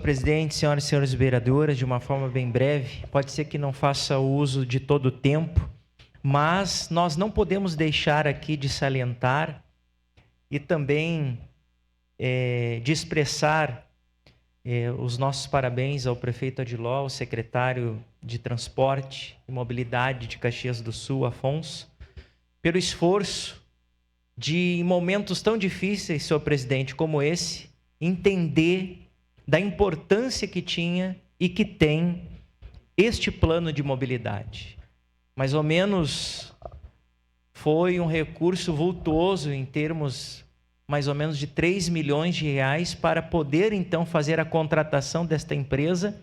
Presidente, senhoras e senhores vereadores, de uma forma bem breve, pode ser que não faça uso de todo o tempo, mas nós não podemos deixar aqui de salientar e também de expressar os nossos parabéns ao prefeito Adiló, ao secretário de Transporte e Mobilidade de Caxias do Sul, Afonso, pelo esforço de, em momentos tão difíceis, senhor presidente, como esse, entender da importância que tinha e que tem este plano de mobilidade. Mais ou menos foi um recurso vultuoso em termos mais ou menos de 3 milhões de reais para poder então fazer a contratação desta empresa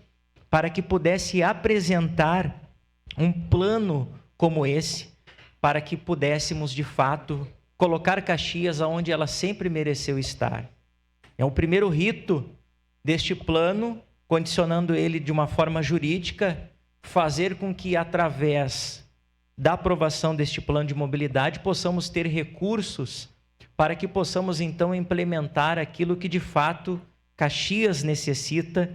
para que pudesse apresentar um plano como esse, para que pudéssemos de fato colocar Caxias aonde ela sempre mereceu estar. É o primeiro rito deste plano, condicionando ele de uma forma jurídica, fazer com que, através da aprovação deste plano de mobilidade, possamos ter recursos para que possamos, então, implementar aquilo que, de fato, Caxias necessita,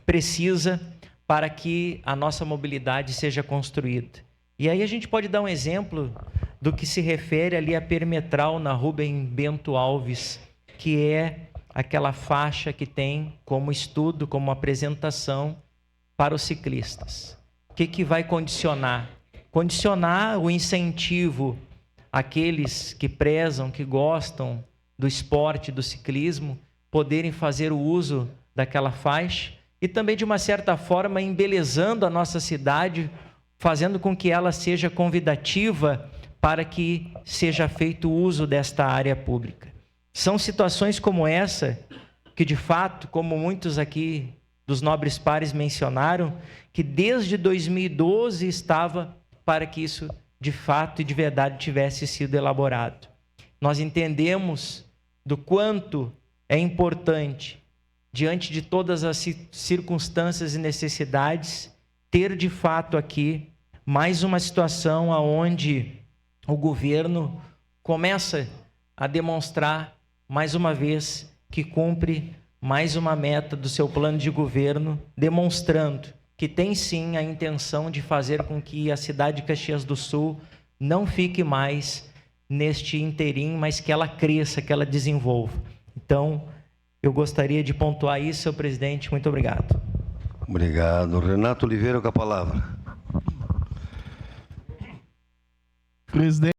precisa, para que a nossa mobilidade seja construída. E aí a gente pode dar um exemplo do que se refere ali à perimetral na Rubem Bento Alves, que é aquela faixa que tem como estudo, como apresentação para os ciclistas. O que vai condicionar? Condicionar o incentivo àqueles que prezam, que gostam do esporte, do ciclismo, poderem fazer o uso daquela faixa e também, de uma certa forma, embelezando a nossa cidade, fazendo com que ela seja convidativa para que seja feito o uso desta área pública. São situações como essa que, de fato, como muitos aqui dos nobres pares mencionaram, que desde 2012 estava para que isso, de fato e de verdade, tivesse sido elaborado. Nós entendemos do quanto é importante, diante de todas as circunstâncias e necessidades, ter, de fato, aqui mais uma situação onde o governo começa a demonstrar mais uma vez que cumpre mais uma meta do seu plano de governo, demonstrando que tem sim a intenção de fazer com que a cidade de Caxias do Sul não fique mais neste interim, mas que ela cresça, que ela desenvolva. Então, eu gostaria de pontuar isso, senhor presidente. Muito obrigado. Obrigado. Renato Oliveira com a palavra. Presidente.